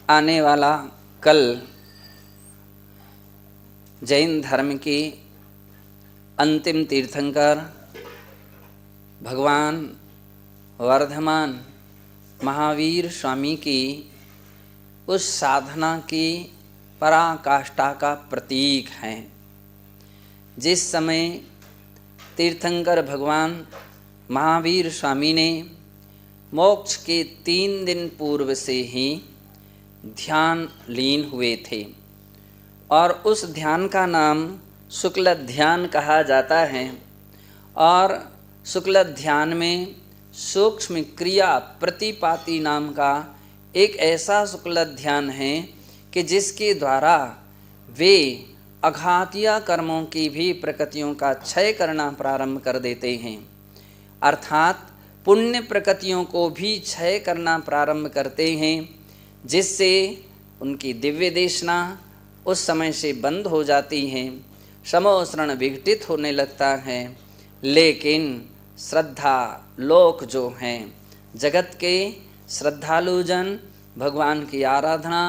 आने वाला कल जैन धर्म की अंतिम तीर्थंकर भगवान वर्धमान महावीर स्वामी की उस साधना की पराकाष्ठा का प्रतीक है। जिस समय तीर्थंकर भगवान महावीर स्वामी ने मोक्ष के 3 दिन पूर्व से ही ध्यान लीन हुए थे और उस ध्यान का नाम शुक्ल ध्यान कहा जाता है। और शुक्ल ध्यान में सूक्ष्म क्रिया प्रतिपाती नाम का एक ऐसा शुक्ल ध्यान है कि जिसके द्वारा वे अघातीय कर्मों की भी प्रकृतियों का क्षय करना प्रारंभ कर देते हैं, अर्थात पुण्य प्रकृतियों को भी क्षय करना प्रारंभ करते हैं, जिससे उनकी दिव्य देशना उस समय से बंद हो जाती है, समोसरण विघटित होने लगता है। लेकिन श्रद्धा लोक जो हैं, जगत के श्रद्धालु जन भगवान की आराधना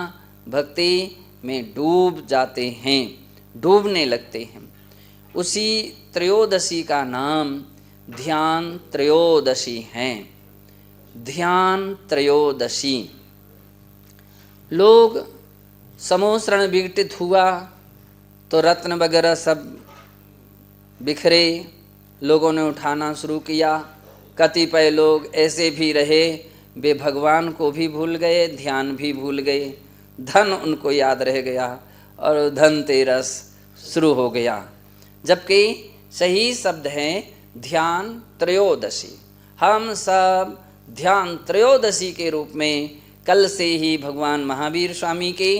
भक्ति में डूब जाते हैं, डूबने लगते हैं। उसी त्रयोदशी का नाम ध्यान त्रयोदशी है। ध्यान त्रयोदशी लोग समोसरण विघटित हुआ तो रत्न वगैरह सब बिखरे, लोगों ने उठाना शुरू किया। कतिपय लोग ऐसे भी रहे वे भगवान को भी भूल गए, ध्यान भी भूल गए, धन उनको याद रह गया और धनतेरस शुरू हो गया। जबकि सही शब्द है ध्यान त्रयोदशी। हम सब ध्यान त्रयोदशी के रूप में कल से ही भगवान महावीर स्वामी के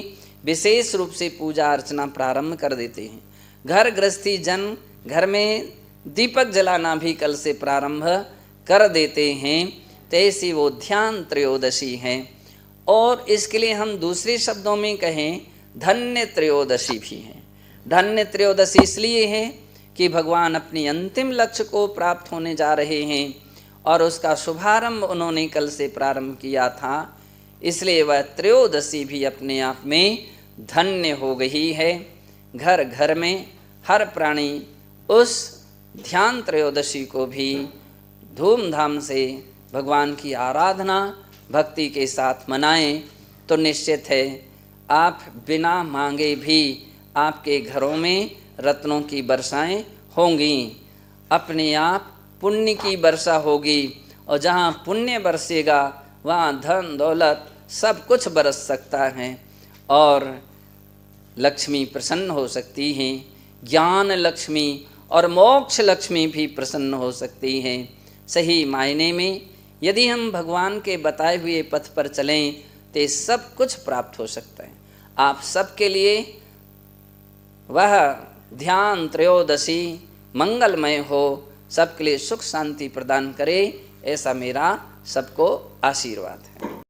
विशेष रूप से पूजा अर्चना प्रारंभ कर देते हैं। घर गृहस्थी जन घर में दीपक जलाना भी कल से प्रारंभ कर देते हैं। तैसी वो ध्यान त्रयोदशी है। और इसके लिए हम दूसरे शब्दों में कहें धन्य त्रयोदशी भी है। धन्य त्रयोदशी इसलिए है कि भगवान अपनी अंतिम लक्ष्य को प्राप्त होने जा रहे हैं और उसका शुभारंभ उन्होंने कल से प्रारंभ किया था, इसलिए वह त्रयोदशी भी अपने आप में धन्य हो गई है। घर घर में हर प्राणी उस ध्यान त्रयोदशी को भी धूमधाम से भगवान की आराधना भक्ति के साथ मनाएं तो निश्चित है आप बिना मांगे भी आपके घरों में रत्नों की वर्षाएं होंगी, अपने आप पुण्य की वर्षा होगी। और जहाँ पुण्य बरसेगा वहाँ धन दौलत सब कुछ बरस सकता है और लक्ष्मी प्रसन्न हो सकती हैं। ज्ञान लक्ष्मी और मोक्ष लक्ष्मी भी प्रसन्न हो सकती हैं। सही मायने में यदि हम भगवान के बताए हुए पथ पर चलें तो सब कुछ प्राप्त हो सकता है। आप सबके लिए वह ध्यान त्रयोदशी मंगलमय हो, सबके लिए सुख शांति प्रदान करे, ऐसा मेरा सबको आशीर्वाद है।